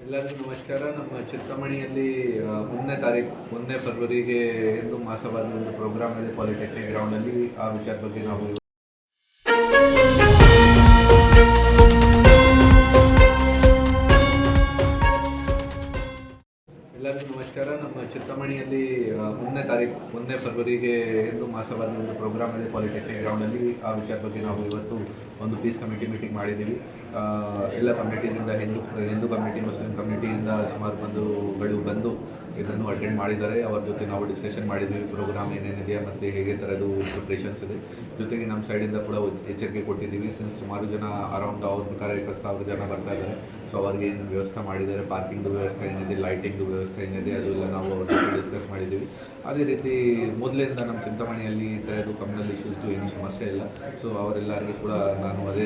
ಎಲ್ಲರಿಗೂ ನಮಸ್ಕಾರ. ನಮ್ಮ ಚಿಂತಾಮಣಿಯಲ್ಲಿ 1ನೇ ಫೆಬ್ರವರಿಗೆ ಹಿಂದೂ ಮಹಾಸಭಾದ ಒಂದು ಪ್ರೋಗ್ರಾಮ್ ಇದೆ ಪಾಲಿಟೆಕ್ನಿಕ್ ಗ್ರೌಂಡಲ್ಲಿ. ಆ ವಿಚಾರ ಬಗ್ಗೆ ನಾವು ಎಲ್ಲರಿಗೂ ನಮಸ್ಕಾರ. ನಮ್ಮ ಚಿಂತಾಮಣಿಯಲ್ಲಿ 1ನೇ ಫೆಬ್ರವರಿಗೆ ಹಿಂದೂ ಮಹಾಸಭಾದ ಒಂದು ಪ್ರೋಗ್ರಾಮ್ ಇದೆ ಪಾಲಿಟೆಕ್ನಿಕ್ ಗ್ರೌಂಡಲ್ಲಿ. ಆ ವಿಚಾರ ಬಗ್ಗೆ ನಾವು ಇವತ್ತು ಒಂದು ಪೀಸ್ ಕಮಿಟಿ ಮೀಟಿಂಗ್ ಮಾಡಿದ್ದೀವಿ. ಎಲ್ಲ ಕಮ್ಯುನಿಟೀಸಿಂದ ಹಿಂದೂ ಕಮ್ಯುನಿಟಿ, ಮುಸ್ಲಿಂ ಕಮ್ಯುನಿಟಿಯಿಂದ ಸುಮಾರು ಬಂದು ಇದನ್ನು ಅಟೆಂಡ್ ಮಾಡಿದ್ದಾರೆ. ಅವರ ಜೊತೆ ನಾವು ಡಿಸ್ಕಷನ್ ಮಾಡಿದ್ದೀವಿ, ಪ್ರೋಗ್ರಾಮ್ ಏನೇನಿದೆ ಮತ್ತು ಹೇಗೆ ಥರದ್ದು ಪ್ರಿಪ್ರೇಷನ್ಸ್ ಇದೆ. ಜೊತೆಗೆ ನಮ್ಮ ಸೈಡಿಂದ ಕೂಡ ಎಚ್ಚರಿಕೆ ಕೊಟ್ಟಿದ್ದೀವಿ. ಸುಮಾರು ಜನ ಅರೌಂಡ್ ಅವ್ರ ಪ್ರಕಾರ 20,000 ಜನ ಬರ್ತಾ ಇದ್ದಾರೆ. ಸೊ ಅವ್ರಿಗೆ ಏನು ವ್ಯವಸ್ಥೆ ಮಾಡಿದ್ದಾರೆ, ಪಾರ್ಕಿಂಗ್ದು ವ್ಯವಸ್ಥೆ ಏನಿದೆ, ಲೈಟಿಂಗ್ದು ವ್ಯವಸ್ಥೆ ಏನಿದೆ, ಅದೆಲ್ಲ ನಾವು ಅವ್ರ ಜೊತೆ ಡಿಸ್ಕಸ್ ಮಾಡಿದ್ದೀವಿ. ಅದೇ ರೀತಿ ಮೊದಲಿಂದ ನಮ್ಮ ಚಿಂತಾಮಣಿಯಲ್ಲಿ ಈ ಥರದ್ದು ಕಮ್ಯುನಲ್ ಇಶ್ಯೂಸ್ದು ಏನೂ ಸಮಸ್ಯೆ ಇಲ್ಲ. ಸೊ ಅವರೆಲ್ಲರಿಗೂ ಕೂಡ ನಾನು ಅದೇ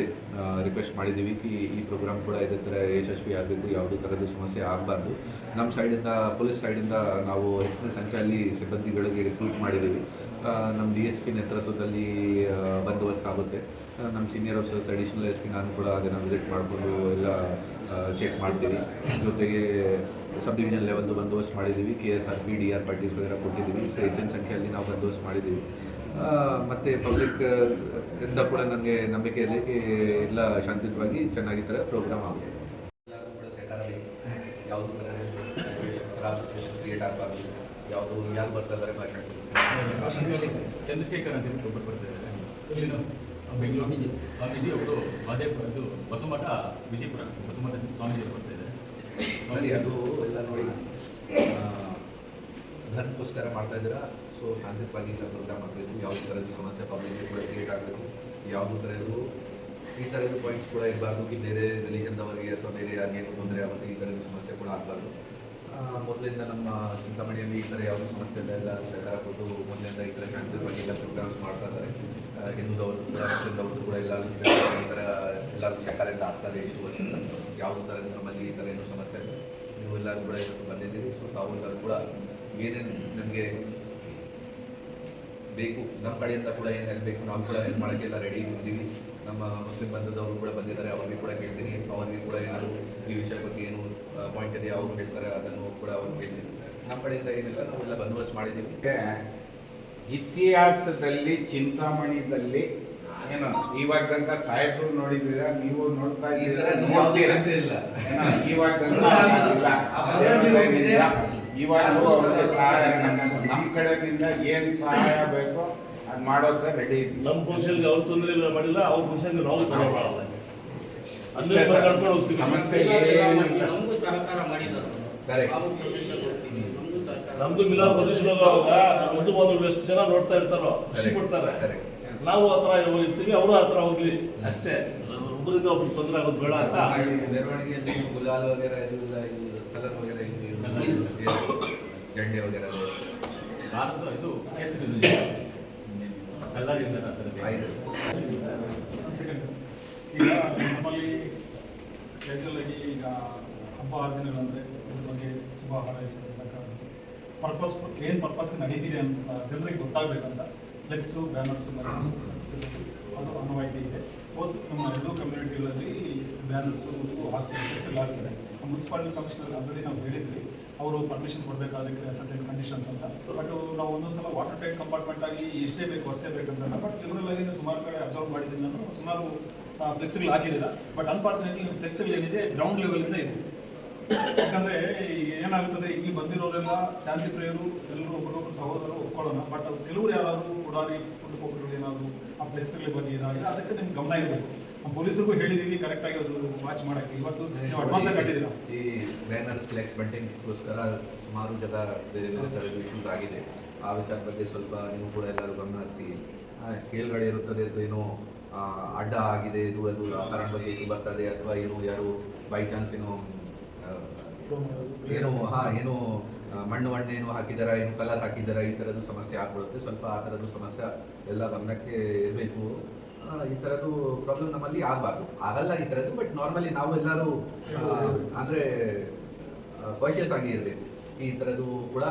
ರಿಕ್ವೆಸ್ಟ್ ಮಾಡಿದ್ದೀವಿ ಈ ಪ್ರೋಗ್ರಾಮ್ ಕೂಡ ಇದೇ ಥರ ಯಶಸ್ವಿ ಆಗಬೇಕು, ಯಾವುದೇ ಥರದ್ದು ಸಮಸ್ಯೆ ಆಗಬಾರ್ದು. ನಮ್ಮ ಸೈಡಿಂದ, ಪೊಲೀಸ್ ಸೈಡಿಂದ ನಾವು ಹೆಚ್ಚಿನ ಸಂಖ್ಯೆಯಲ್ಲಿ ಸಿಬ್ಬಂದಿಗಳಿಗೆ ರಿಕ್ರೂಟ್ ಮಾಡಿದ್ದೀವಿ. ನಮ್ಮ DSP ನೇತೃತ್ವದಲ್ಲಿ ಬಂದೋಬಸ್ತ್ ಆಗುತ್ತೆ. ನಮ್ಮ ಸೀನಿಯರ್ ಆಫೀಸರ್ಸ್, ಅಡಿಷನಲ್ SP ನಾನು ಕೂಡ ಅದನ್ನು ವಿಸಿಟ್ ಮಾಡಿಕೊಂಡು ಎಲ್ಲ ಚೆಕ್ ಮಾಡ್ತೀವಿ. ಜೊತೆಗೆ ಸಬ್ ಡಿವಿಷನ್ ಲೆವೆಲ್ದು ಬಂದೋಬಸ್ತ್ ಮಾಡಿದ್ದೀವಿ. KSRP, DR ಪಾರ್ಟೀಸ್ ವಗೇರೆ ಕೊಟ್ಟಿದ್ದೀವಿ. ಸೊ ಹೆಚ್ಚಿನ ಸಂಖ್ಯೆಯಲ್ಲಿ ನಾವು ಬಂದೋಬಸ್ತ್ ಮಾಡಿದ್ದೀವಿ. ಮತ್ತು ಪಬ್ಲಿಕ್ ಇಂದ ಕೂಡ ನನಗೆ ನಂಬಿಕೆ ಇದೆ ಎಲ್ಲ ಶಾಂತಿಯುತವಾಗಿ ಚೆನ್ನಾಗಿ ಥರ ಪ್ರೋಗ್ರಾಮ್ ಆಗುತ್ತೆ. ಎಲ್ಲರೂ ಕೂಡ ಸಹಕಾರ ಬೇಕು. ಯಾವುದೂ ಥರ ಖರಾಬ್ ಸಿಚುವೇಷನ್ ಕ್ರಿಯೇಟ್ ಆಗಬಾರ್ದು. ಯಾವುದು ಯಾರು ಬರ್ತಾ ಇದ್ದಾರೆ ಚಂದ್ರಶೇಖರ್ ಅಂತ ಒಬ್ಬರು ಬರ್ತಿದ್ದಾರೆ. ಬೆಂಗಳೂರು ಸ್ವಾಮೀಜಿ ಅವರು ಇದು ಬಸವಮಠ ವಿಜಯಪುರ ಬಸವಮಠ ಸ್ವಾಮೀಜಿ ಅವರು ಬರ್ತಾ ಇದ್ದಾರೆ. ಸರಿ, ಅದು ಎಲ್ಲ ನೋಡಿ ಧರ್ಮಕ್ಕೋಸ್ಕರ ಮಾಡ್ತಾ ಇದ್ದೀರಾ. ಸೊ ಶಾಂತಿಯುತವಾಗಿ ಇಲ್ಲ ಪ್ರೋಗ್ರಾಮ್ ಆಗಬೇಕು. ಯಾವುದೇ ಥರದ್ದು ಸಮಸ್ಯೆ ಪಬ್ಲಿಕ್ಗೆ ಕೂಡ ಕ್ರಿಯೇಟ್ ಆಗಬೇಕು. ಯಾವುದೇ ಥರದ್ದು ಈ ಥರದ್ದು ಪಾಯಿಂಟ್ಸ್ ಕೂಡ ಇರಬಾರ್ದು ಬೇರೆ ರಿಲಿಜನ್ದವರಿಗೆ ಅಥವಾ ಬೇರೆ ಯಾರಿಗೇನು ತೊಂದರೆ ಆಗುತ್ತೆ. ಈ ಥರದ್ದು ಸಮಸ್ಯೆ ಕೂಡ ಆಗಬಾರ್ದು. ಮೊದಲಿಂದ ನಮ್ಮ ಚಿಂತಾಮಣಿಯಲ್ಲಿ ಈ ಥರ ಯಾವುದೂ ಸಮಸ್ಯೆ ಇಲ್ಲ. ಎಲ್ಲ ಸಹಕಾರ ಕೊಟ್ಟು ಮೊದಲಿಂದ ಈ ಥರ ಶಾಂತಿಯುತವಾಗಿ ಎಲ್ಲ ಪ್ರೋಗ್ರಾಮ್ಸ್ ಮಾಡ್ತಾ ಇದ್ದಾರೆ. ಹಿಂದೂದವ್ರದ್ದು ಕೂಡ ಮುಸ್ಲಿಮ್ದವ್ರದ್ದು ಕೂಡ ಎಲ್ಲರೂ ಈ ಥರ ಎಲ್ಲರೂ ಸಹಕಾರದಿಂದ ಆಗ್ತದೆ. ಇಷ್ಟು ವರ್ಷದಿಂದ ಯಾವುದೇ ಥರದ್ದು ನಮ್ಮಲ್ಲಿ ಈ ಥರ ಏನೂ ಸಮಸ್ಯೆ ಇಲ್ಲ. ನೀವು ಎಲ್ಲರೂ ಕೂಡ ಇವತ್ತು ಬಂದಿದ್ದೀರಿ. ಸೊ ತಾವೆಲ್ಲರೂ ಕೂಡ ಏನೇನು ನಮಗೆ ಬೇಕು, ನಮ್ಮ ಕಡೆಯಿಂದ ಕೂಡ ಏನು ಹೇಳಬೇಕು ನಾವು ಕೂಡ ಏನು ಮಾಡೋಕ್ಕೆಲ್ಲ ರೆಡಿ ಇದ್ದೀವಿ. ನಮ್ಮ ಮುಸ್ಲಿಂ ಬಂಧುದವರು ಕೂಡ ಬಂದಿದ್ದಾರೆ, ಅವ್ರಿಗೆ ಕೂಡ ಕೇಳ್ತೀನಿ. ಅವರಿಗೆ ಕೂಡ ಏನಾದರೂ ಈ ವಿಷಯ ಬಗ್ಗೆ ಏನು ಪಾಯಿಂಟ್ ಇದೆಯಾ ಅವರು ಹೇಳ್ತಾರೆ, ಅದನ್ನು ಕೂಡ ಅವ್ರು ಕೇಳ್ತೀನಿ. ನಮ್ಮ ಕಡೆಯಿಂದ ಏನಿಲ್ಲ, ನಾವೆಲ್ಲ ಬಂದೋಬಸ್ತ್ ಮಾಡಿದ್ದೀವಿ. ಇತಿಹಾಸದಲ್ಲಿ ಚಿಂತಾಮಣಿದಲ್ಲಿ ಏನು ಇವಾಗ ತನಕ ಸಾಹೇಬರು ನೋಡಿದ್ದೀರಾ, ನೀವು ನೋಡ್ತಾ ಇದ್ದೀರಾ, ಇವಾಗ ಇವಾಗಲೂ ಅವ್ರಿಗೆ ಸಹಾಯ ನಮ್ಮ ಕಡೆಯಿಂದ ಏನು ಸಹಾಯ ಬೇಕೋ ಅದು ಮಾಡೋಕೆ ರೆಡಿ ಇದ್ದೀವಿ. ನಮ್ಮ ಫಂಕ್ಷನ್ಗೆ ಅವ್ರು ತೊಂದರೆ ಇಲ್ಲ ಮಾಡಿಲ್ಲ, ಅವ್ರ ಫಂಕ್ಷನ್ಗೆ ನಾವು ತೊಂದರೆ ಮಾಡಲ್ಲ. ನಮಗೂ ಸಹಕಾರ ಮಾಡಿದ್ದಾರೆ. ನಮ್ದು ಮಿಲಾದ್ ಪ್ರದೇಶದ ಒಂದು ಎಷ್ಟು ಜನ ನೋಡ್ತಾ ಇರ್ತಾರೋ ಖುಷಿ ಕೊಡ್ತಾರೆ. ನಾವು ಹತ್ರ ಇರ್ತೀವಿ, ಅವರು ಹತ್ರ ಹೋಗ್ಲಿ ಅಷ್ಟೇ. ಒಬ್ಬರಿಂದ ಒಬ್ರು ತೊಂದರೆ ಆಗೋದು ಬೇಡ ಅಂತ. ಮೆರವಣಿಗೆಯಲ್ಲಿ ಗುಲಾಲ್ ವಗೇರೆ ಕಲರ್ ವಗೇರೆ ಜಂಡೆ ವಗೇರೆ ಇದು ಈಗ ನಮ್ಮಲ್ಲಿ ಕ್ಯಾಶುವಲಾಗಿ ಈಗ ಹಬ್ಬ ಹರಿದಿನಗಳಂದರೆ ಇದ್ರ ಬಗ್ಗೆ ಶುಭ ಹಾರೈಸೋದಕ್ಕ ಪರ್ಪಸ್ ಏನು ಪರ್ಪಸ್ ನಡೀತಿದೆ ಅಂತ ಜನರಿಗೆ ಗೊತ್ತಾಗಬೇಕಂತ ಫ್ಲೆಕ್ಸು, ಬ್ಯಾನರ್ಸು ಅದು ಅನ್ವಾಯಿತಿ ಇದೆ. ನಮ್ಮ ಎರಡೂ ಕಮ್ಯುನಿಟಿಗಳಲ್ಲಿ ಬ್ಯಾನರ್ಸು ಹಾಕ್ತಾರೆ, ಫ್ಲೆಕ್ಸ್ಗಳು ಹಾಕ್ತಾರೆ. ಮುನ್ಸಿಪಾಲಿಟಿ ಕಮಿಷನರ್ ಆಲ್ರೆಡಿ ನಾವು ಹೇಳಿದ್ವಿ, ಅವರು ಪರ್ಮಿಷನ್ ಕೊಡಬೇಕಾದಕ್ಕೆ ಸರ್ಟೆನ್ ಕಂಡೀಷನ್ಸ್ ಅಂತ. ಬಟ್ ನಾವು ಒಂದೊಂದ್ಸಲ ವಾಟರ್ ಟೈಟ್ ಕಂಪಾರ್ಟ್ಮೆಂಟ್ ಆಗಿ ಎಷ್ಟೇ ಬೇಕು ಅಷ್ಟೇ ಬೇಕಂತ. ಬಟ್ ಲಿಬರಲ್ ಸುಮಾರು ಕಡೆ ಅಬ್ಸರ್ವ್ ಮಾಡಿದ್ದೀನಿ ನಾನು. ಸುಮಾರು ಫ್ಲೆಕ್ಸ್ಗಳು ಹಾಕಿದ್ದೀರ. ಬಟ್ ಅನ್ಫಾರ್ಚುನೇಟ್ಲಿ ಫ್ಲೆಕ್ಸ್ಗಳು ಏನಿದೆ ಗ್ರೌಂಡ್ ಲೆವೆಲಿಂದ ಇದೆ. ಯಾಕಂದರೆ ಏನಾಗುತ್ತದೆ, ಇಲ್ಲಿ ಬಂದಿರೋರೆಲ್ಲ ಶಾಂತಿ ಪ್ರಿಯರು, ಎಲ್ಲರೂ ಒಬ್ಬರೊಬ್ಬರು ಸಹೋದರರು ಒಪ್ಕೊಳ್ಳೋಣ. ಬಟ್ ಕೆಲವರು ಯಾರಾದರೂ ಉಡಾರಿ ಕುಟುಂಬಗಳು ಏನಾದರೂ ಆ ಫ್ಲೆಕ್ಸ್ಗಳ ಬಗ್ಗೆ ಇದಾಗಿದೆ, ಅದಕ್ಕೆ ನಿಮ್ಗೆ ಗಮನ ಇರಬೇಕು. ನಮ್ಮ ಪೊಲೀಸರಿಗೂ ಹೇಳಿದ್ದೀವಿ ಕರೆಕ್ಟಾಗಿ ಅದು ವಾಚ್ ಮಾಡೋಕ್ಕೆ. ಇವತ್ತು ನೀವು ಅಡ್ವಾನ್ಸ್ ಆಗಿ ಕಟ್ಟಿದ್ದೀರಾ. ಈ ಬ್ಯಾನರ್ಸ್, ಫ್ಲೆಕ್ಸ್, ಬಂಟಿಂಗ್ಸ್ಗೋಸ್ಕರ ಸುಮಾರು ಬೇರೆ ಬೇರೆ ಥರದ ಇಶ್ಯೂಸ್ ಆಗಿದೆ. ಆ ವಿಚಾರ ಬಗ್ಗೆ ಸ್ವಲ್ಪ ನೀವು ಕೂಡ ಎಲ್ಲರೂ ಗಮನಿಸಿ. ಕೇಳ್ಗಡೆ ಇರುತ್ತದೆ, ಅದು ಏನೋ ಅಡ್ಡ ಆಗಿದೆ, ಇದು ಅದು ಆ ಕಾರಣ ಬಗ್ಗೆ ಇದು ಬರ್ತದೆ, ಅಥವಾ ಏನು ಯಾರು ಬೈ ಚಾನ್ಸ್ ಏನೋ ಏನು ಮಣ್ಣು ಏನು ಹಾಕಿದಾರ, ಏನು ಕಲರ್ ಹಾಕಿದಾರ, ಈ ಥರದ್ದು ಸಮಸ್ಯೆ ಆಗ್ಬಿಡುತ್ತೆ. ಸ್ವಲ್ಪ ಆ ಥರದ್ದು ಸಮಸ್ಯೆ ಎಲ್ಲ ಗಮನಕ್ಕೆ ಇರಬೇಕು. ಈ ಥರದ್ದು ಪ್ರಾಬ್ಲಮ್ ನಮ್ಮಲ್ಲಿ ಆಗಲ್ಲ ಈ ಥರದ್ದು. ಬಟ್ ನಾರ್ಮಲಿ ನಾವು ಎಲ್ಲರೂ ಅಂದರೆ ಕಾನ್ಷಿಯಸ್ ಆಗಿ ಇರಬೇಕು. ಈ ಥರದ್ದು ಕೂಡ